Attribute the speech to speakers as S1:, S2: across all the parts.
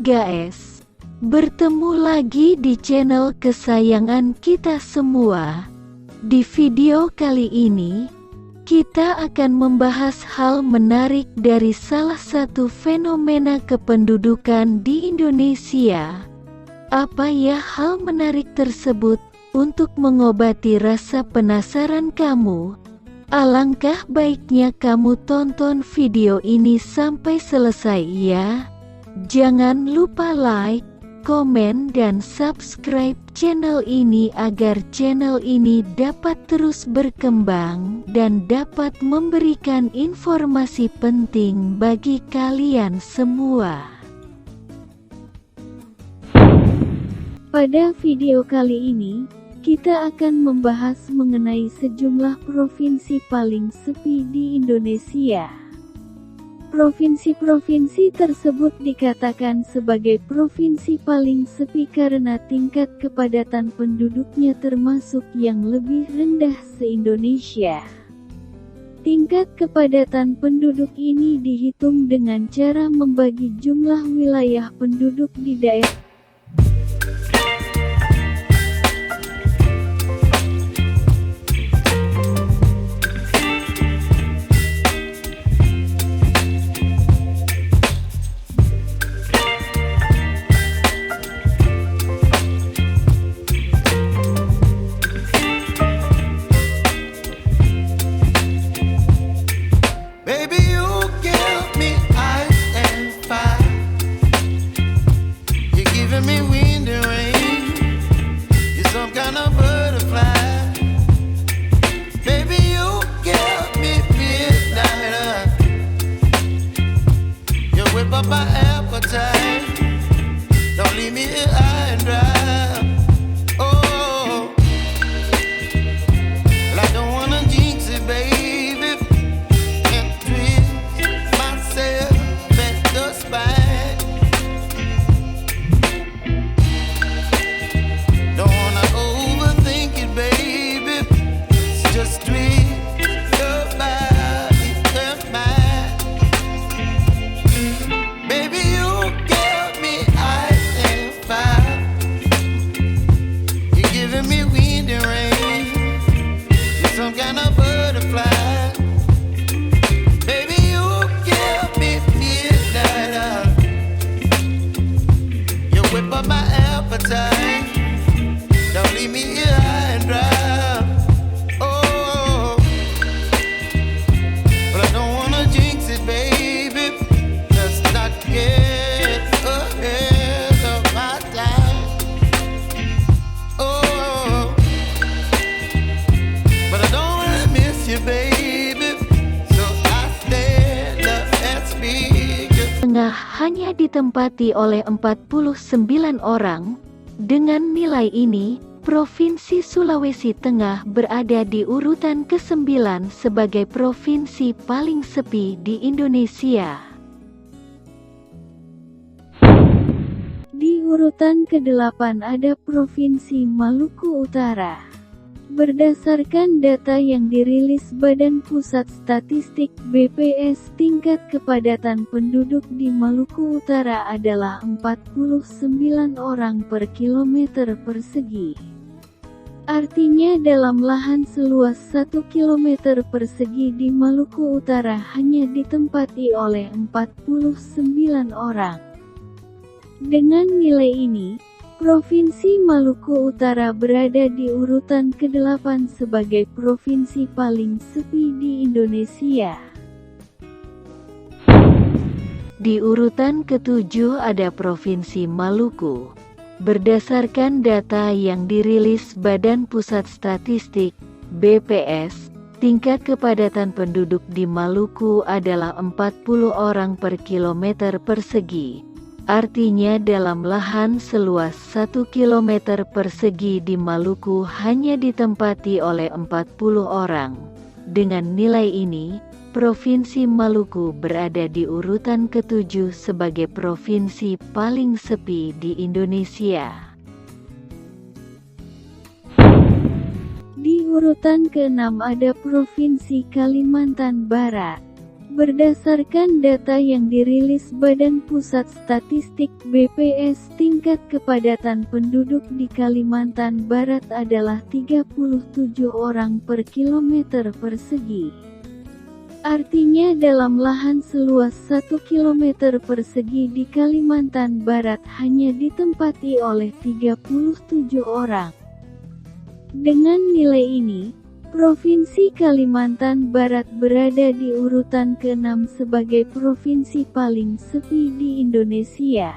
S1: guys, bertemu lagi di channel kesayangan kita semua. Di video kali ini, kita akan membahas hal menarik dari salah satu fenomena kependudukan di Indonesia. Apa ya hal menarik tersebut? Untuk mengobati rasa penasaran kamu, alangkah baiknya kamu tonton video ini sampai selesai ya. Jangan lupa like, komen dan subscribe channel ini agar channel ini dapat terus berkembang dan dapat memberikan informasi penting bagi kalian semua. Pada video kali ini, kita akan membahas mengenai sejumlah provinsi paling sepi di Indonesia. Provinsi-provinsi tersebut dikatakan sebagai provinsi paling sepi karena tingkat kepadatan penduduknya termasuk yang lebih rendah se-Indonesia. Tingkat kepadatan penduduk ini dihitung dengan cara membagi jumlah wilayah penduduk di daerah.
S2: My appetite, don't leave me here high and dry. Oh, well, I don't wanna jinx it, baby, and twist myself at the spine. Don't wanna overthink it, baby, it's just twist your body and mine. Don't leave me here high and dry. Oh, but I don't wanna jinx it, baby. Let's not get ahead of my time. Oh, but I don't wanna miss you, baby. So I stand up and speak.
S1: Tengah hanya ditempati oleh 49 orang. Dengan nilai ini, Provinsi Sulawesi Tengah berada di urutan ke-9 sebagai provinsi paling sepi di Indonesia. Di urutan ke-8 ada Provinsi Maluku Utara. Berdasarkan data yang dirilis Badan Pusat Statistik (BPS), tingkat kepadatan penduduk di Maluku Utara adalah 49 orang per kilometer persegi. Artinya dalam lahan seluas 1 kilometer persegi di Maluku Utara hanya ditempati oleh 49 orang. Dengan nilai ini, Provinsi Maluku Utara berada di urutan ke-8 sebagai provinsi paling sepi di Indonesia. Di urutan ke-7 ada Provinsi Maluku. Berdasarkan data yang dirilis Badan Pusat Statistik (BPS), tingkat kepadatan penduduk di Maluku adalah 40 orang per kilometer persegi. Artinya dalam lahan seluas 1 km persegi di Maluku hanya ditempati oleh 40 orang. Dengan nilai ini, Provinsi Maluku berada di urutan ke-7 sebagai provinsi paling sepi di Indonesia. Di urutan ke-6 ada Provinsi Kalimantan Barat. Berdasarkan data yang dirilis Badan Pusat Statistik (BPS), tingkat kepadatan penduduk di Kalimantan Barat adalah 37 orang per kilometer persegi. Artinya dalam lahan seluas 1 kilometer persegi di Kalimantan Barat hanya ditempati oleh 37 orang. Dengan nilai ini, Provinsi Kalimantan Barat berada di urutan ke-6 sebagai provinsi paling sepi di Indonesia.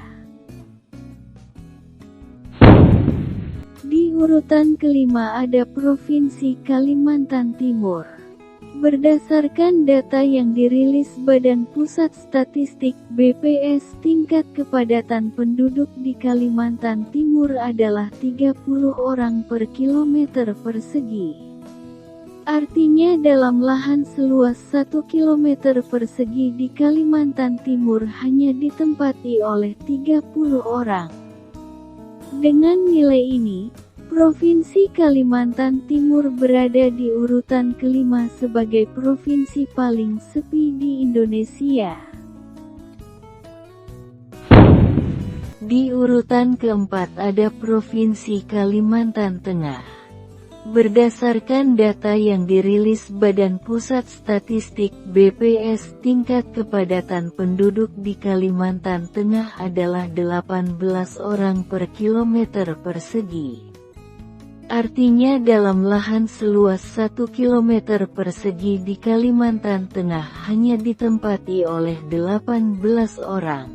S1: Di urutan ke-5 ada Provinsi Kalimantan Timur. Berdasarkan data yang dirilis Badan Pusat Statistik (BPS), tingkat kepadatan penduduk di Kalimantan Timur adalah 30 orang per kilometer persegi. Artinya dalam lahan seluas 1 kilometer persegi di Kalimantan Timur hanya ditempati oleh 30 orang. Dengan nilai ini, Provinsi Kalimantan Timur berada di urutan ke-5 sebagai provinsi paling sepi di Indonesia. Di urutan keempat ada Provinsi Kalimantan Tengah. Berdasarkan data yang dirilis Badan Pusat Statistik (BPS), tingkat kepadatan penduduk di Kalimantan Tengah adalah 18 orang per kilometer persegi. Artinya dalam lahan seluas 1 kilometer persegi di Kalimantan Tengah hanya ditempati oleh 18 orang.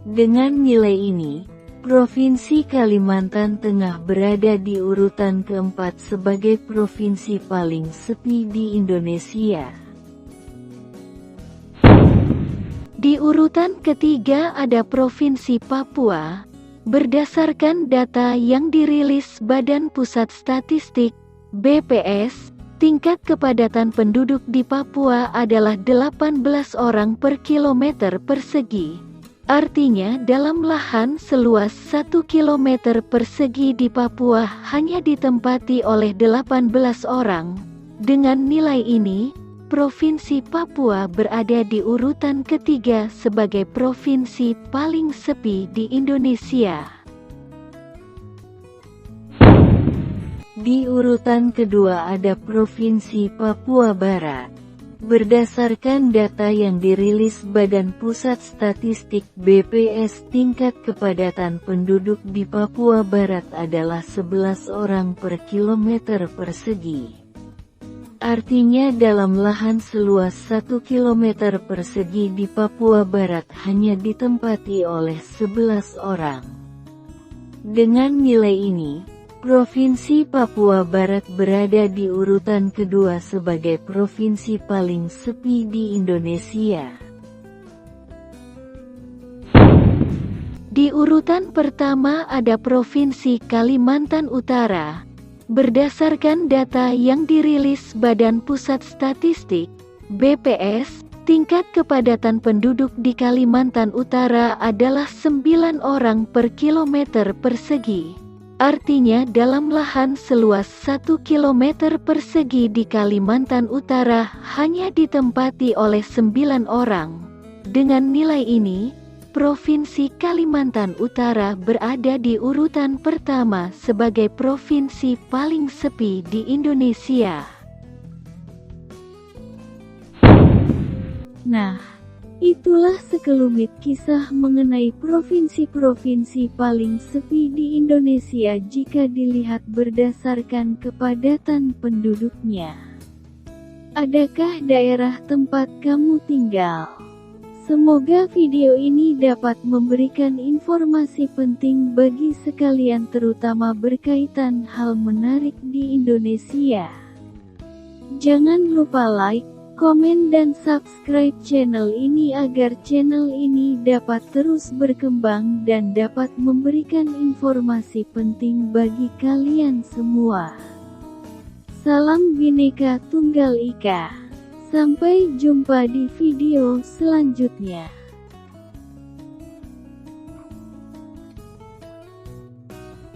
S1: Dengan nilai ini, Provinsi Kalimantan Tengah berada di urutan keempat sebagai provinsi paling sepi di Indonesia. Di urutan ketiga ada Provinsi Papua. Berdasarkan data yang dirilis Badan Pusat Statistik (BPS), tingkat kepadatan penduduk di Papua adalah 18 orang per kilometer persegi. Artinya dalam lahan seluas 1 km persegi di Papua hanya ditempati oleh 18 orang. Dengan nilai ini, Provinsi Papua berada di urutan ketiga sebagai provinsi paling sepi di Indonesia. Di urutan kedua ada Provinsi Papua Barat. Berdasarkan data yang dirilis Badan Pusat Statistik (BPS), tingkat kepadatan penduduk di Papua Barat adalah 11 orang per kilometer persegi. Artinya dalam lahan seluas 1 kilometer persegi di Papua Barat hanya ditempati oleh 11 orang. Dengan nilai ini, Provinsi Papua Barat berada di urutan kedua sebagai provinsi paling sepi di Indonesia. Di urutan pertama ada Provinsi Kalimantan Utara. Berdasarkan data yang dirilis Badan Pusat Statistik (BPS), tingkat kepadatan penduduk di Kalimantan Utara adalah 9 orang per kilometer persegi. Artinya dalam lahan seluas 1 km persegi di Kalimantan Utara hanya ditempati oleh 9 orang. Dengan nilai ini, Provinsi Kalimantan Utara berada di urutan pertama sebagai provinsi paling sepi di Indonesia. Nah, itulah sekelumit kisah mengenai provinsi-provinsi paling sepi di Indonesia jika dilihat berdasarkan kepadatan penduduknya. Adakah daerah tempat kamu tinggal? Semoga video ini dapat memberikan informasi penting bagi sekalian, terutama berkaitan hal menarik di Indonesia. Jangan lupa like, komen dan subscribe channel ini agar channel ini dapat terus berkembang dan dapat memberikan informasi penting bagi kalian semua. Salam Bhinneka Tunggal Ika. Sampai jumpa di video selanjutnya.